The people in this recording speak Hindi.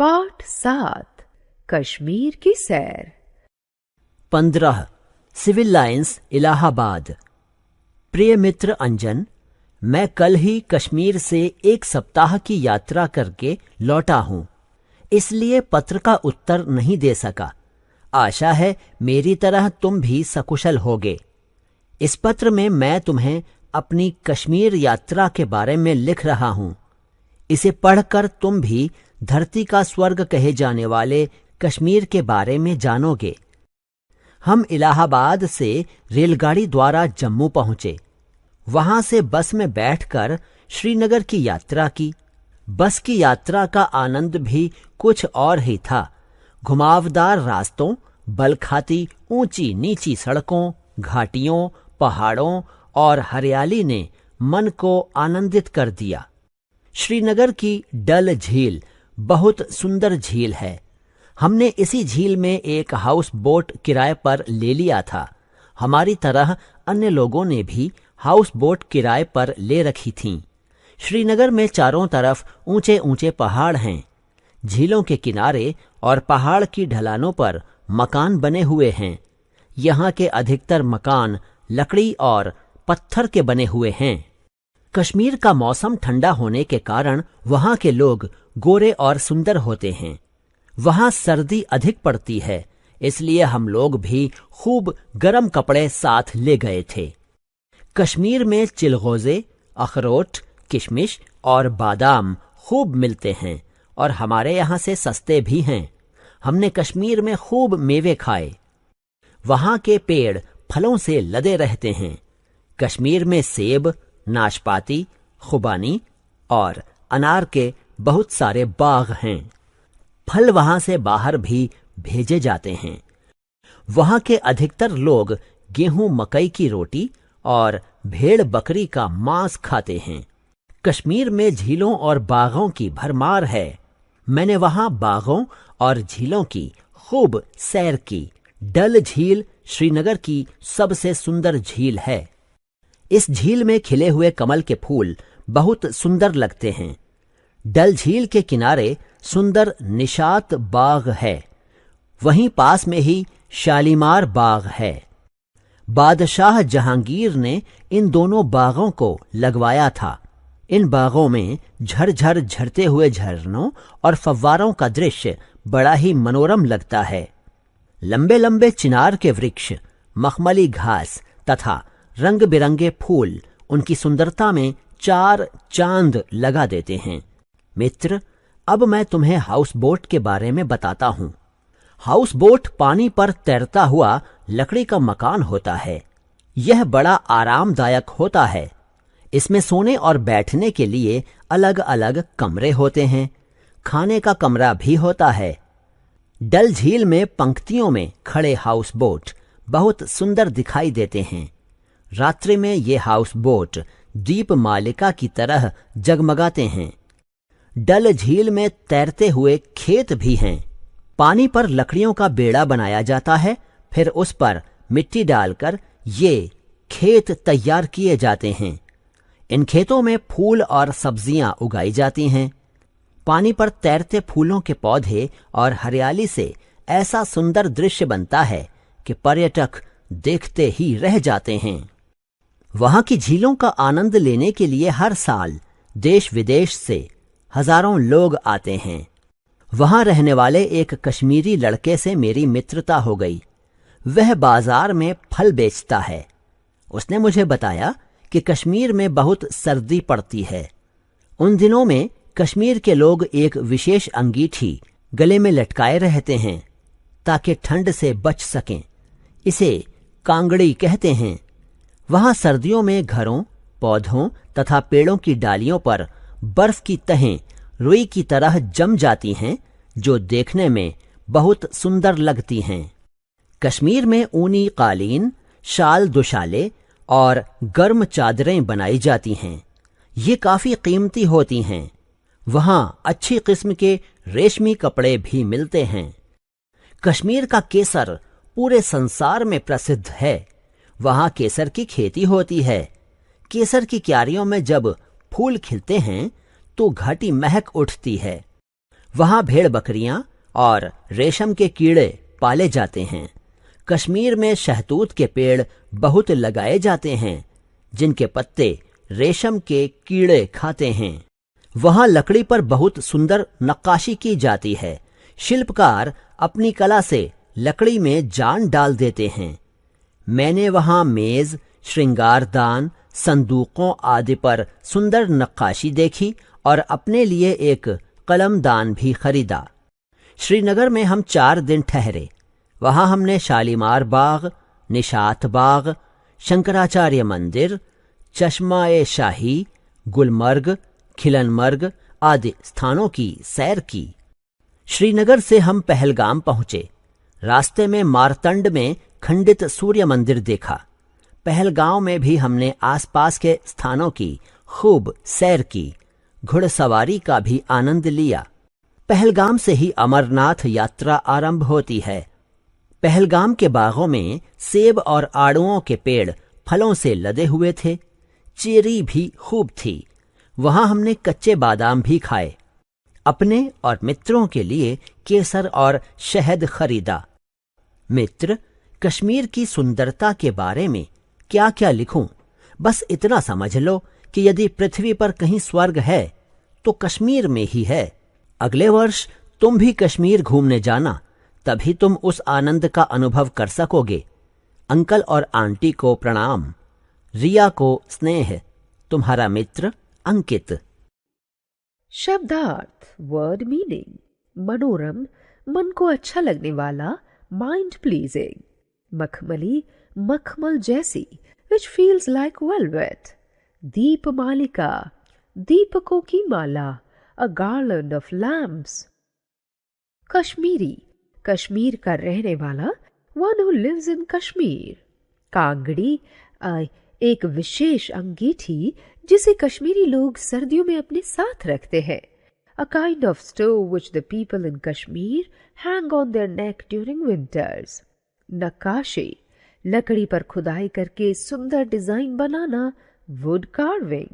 पाठ 7 कश्मीर की सैर। 15 सिविल लाइंस इलाहाबाद। प्रिय मित्र अंजन, मैं कल ही कश्मीर से 1 सप्ताह की यात्रा करके लौटा हूँ, इसलिए पत्र का उत्तर नहीं दे सका। आशा है मेरी तरह तुम भी सकुशल होगे। इस पत्र में मैं तुम्हें अपनी कश्मीर यात्रा के बारे में लिख रहा हूँ। इसे पढ़कर तुम भी धरती का स्वर्ग कहे जाने वाले कश्मीर के बारे में जानोगे। हम इलाहाबाद से रेलगाड़ी द्वारा जम्मू पहुंचे। वहां से बस में बैठकर श्रीनगर की यात्रा की। बस की यात्रा का आनंद भी कुछ और ही था। घुमावदार रास्तों, बल खाती ऊंची नीची सड़कों, घाटियों, पहाड़ों और हरियाली ने मन को आनंदित कर दिया। श्रीनगर की डल झील बहुत सुंदर झील है। हमने इसी झील में एक हाउस बोट किराए पर ले लिया था। हमारी तरह अन्य लोगों ने भी हाउस बोट किराए पर ले रखी थीं। श्रीनगर में चारों तरफ ऊंचे ऊंचे पहाड़ हैं। झीलों के किनारे और पहाड़ की ढलानों पर मकान बने हुए हैं। यहाँ के अधिकतर मकान लकड़ी और पत्थर के बने हुए हैं। कश्मीर का मौसम ठंडा होने के कारण वहाँ के लोग गोरे और सुंदर होते हैं। वहाँ सर्दी अधिक पड़ती है, इसलिए हम लोग भी खूब गर्म कपड़े साथ ले गए थे। कश्मीर में चिलगोजे, अखरोट, किशमिश और बादाम खूब मिलते हैं और हमारे यहाँ से सस्ते भी हैं। हमने कश्मीर में खूब मेवे खाए। वहाँ के पेड़ फलों से लदे रहते हैं। कश्मीर में सेब, नाशपाती, खुबानी और अनार के बहुत सारे बाग हैं। फल वहां से बाहर भी भेजे जाते हैं। वहां के अधिकतर लोग गेहूं मकई की रोटी और भेड़ बकरी का मांस खाते हैं। कश्मीर में झीलों और बागों की भरमार है। मैंने वहां बागों और झीलों की खूब सैर की। डल झील श्रीनगर की सबसे सुंदर झील है। इस झील में खिले हुए कमल के फूल बहुत सुंदर लगते हैं। डल झील के किनारे सुंदर निशात बाग है। वहीं पास में ही शालीमार बाग है। बादशाह जहांगीर ने इन दोनों बागों को लगवाया था। इन बागों में झरझर झरते हुए झरनों और फव्वारों का दृश्य बड़ा ही मनोरम लगता है। लंबे लंबे चिनार के वृक्ष, मखमली घास तथा रंग बिरंगे फूल उनकी सुंदरता में 4 चांद लगा देते हैं। मित्र, अब मैं तुम्हें हाउस बोट के बारे में बताता हूँ। हाउस बोट पानी पर तैरता हुआ लकड़ी का मकान होता है। यह बड़ा आरामदायक होता है। इसमें सोने और बैठने के लिए अलग अलग कमरे होते हैं। खाने का कमरा भी होता है। डल झील में पंक्तियों में खड़े हाउस बोट बहुत सुंदर दिखाई देते हैं। रात्रि में ये हाउस बोट दीप मालिका की तरह जगमगाते हैं। डल झील में तैरते हुए खेत भी हैं। पानी पर लकड़ियों का बेड़ा बनाया जाता है, फिर उस पर मिट्टी डालकर ये खेत तैयार किए जाते हैं। इन खेतों में फूल और सब्जियां उगाई जाती हैं। पानी पर तैरते फूलों के पौधे और हरियाली से ऐसा सुंदर दृश्य बनता है कि पर्यटक देखते ही रह जाते हैं। वहां की झीलों का आनंद लेने के लिए हर साल देश विदेश से हजारों लोग आते हैं। वहां रहने वाले एक कश्मीरी लड़के से मेरी मित्रता हो गई। वह बाजार में फल बेचता है। उसने मुझे बताया कि कश्मीर में बहुत सर्दी पड़ती है। उन दिनों में कश्मीर के लोग एक विशेष अंगीठी गले में लटकाए रहते हैं ताकि ठंड से बच सकें। इसे कांगड़ी कहते हैं। वहां सर्दियों में घरों, पौधों तथा पेड़ों की डालियों पर बर्फ की तहें रुई की तरह जम जाती हैं, जो देखने में बहुत सुंदर लगती हैं। कश्मीर में ऊनी कालीन, शाल दुशाले और गर्म चादरें बनाई जाती हैं। ये काफी कीमती होती हैं। वहां अच्छी किस्म के रेशमी कपड़े भी मिलते हैं। कश्मीर का केसर पूरे संसार में प्रसिद्ध है। वहां केसर की खेती होती है। केसर की क्यारियों में जब फूल खिलते हैं तो घाटी महक उठती है। वहां भेड़ बकरियां और रेशम के कीड़े पाले जाते हैं। कश्मीर में शहतूत के पेड़ बहुत लगाए जाते हैं, जिनके पत्ते रेशम के कीड़े खाते हैं। वहां लकड़ी पर बहुत सुंदर नक्काशी की जाती है। शिल्पकार अपनी कला से लकड़ी में जान डाल देते हैं। मैंने वहां मेज, श्रृंगारदान, संदूकों आदि पर सुंदर नक्काशी देखी और अपने लिए एक कलमदान भी खरीदा। श्रीनगर में हम 4 दिन ठहरे। वहां हमने शालीमार बाग, निशात बाग, शंकराचार्य मंदिर, चश्मा-ए शाही, गुलमर्ग, खिलनमर्ग आदि स्थानों की सैर की। श्रीनगर से हम पहलगाम पहुंचे। रास्ते में मारतंड में खंडित सूर्य मंदिर देखा। पहलगांव में भी हमने आसपास के स्थानों की खूब सैर की। घुड़सवारी का भी आनंद लिया। पहलगाम से ही अमरनाथ यात्रा आरंभ होती है। पहलगाम के बागों में सेब और आड़ुओं के पेड़ फलों से लदे हुए थे। चेरी भी खूब थी। वहां हमने कच्चे बादाम भी खाए। अपने और मित्रों के लिए केसर और शहद खरीदा। मित्र, कश्मीर की सुंदरता के बारे में क्या क्या लिखूं? बस इतना समझ लो कि यदि पृथ्वी पर कहीं स्वर्ग है तो कश्मीर में ही है। अगले वर्ष तुम भी कश्मीर घूमने जाना, तभी तुम उस आनंद का अनुभव कर सकोगे। अंकल और आंटी को प्रणाम। रिया को स्नेह। तुम्हारा मित्र अंकित। शब्दार्थ वर्ड मीनिंग। मनोरम, मन को अच्छा लगने वाला, माइंड प्लीजिंग। मखमली, मखमल जैसी, which feels like velvet. दीपमालिका, दीपकों की माला, a garland of lamps. Kashmiri, Kashmir का रहने वाला, one who lives in Kashmir. Kangri, एक विशेष अंगीठी जिसे कश्मीरी लोग सर्दियों में अपने साथ रखते हैं। A kind of stove which the people in Kashmir hang on their neck during winters. नक्काशी, लकड़ी पर खुदाई करके सुंदर डिजाइन बनाना, wood carving.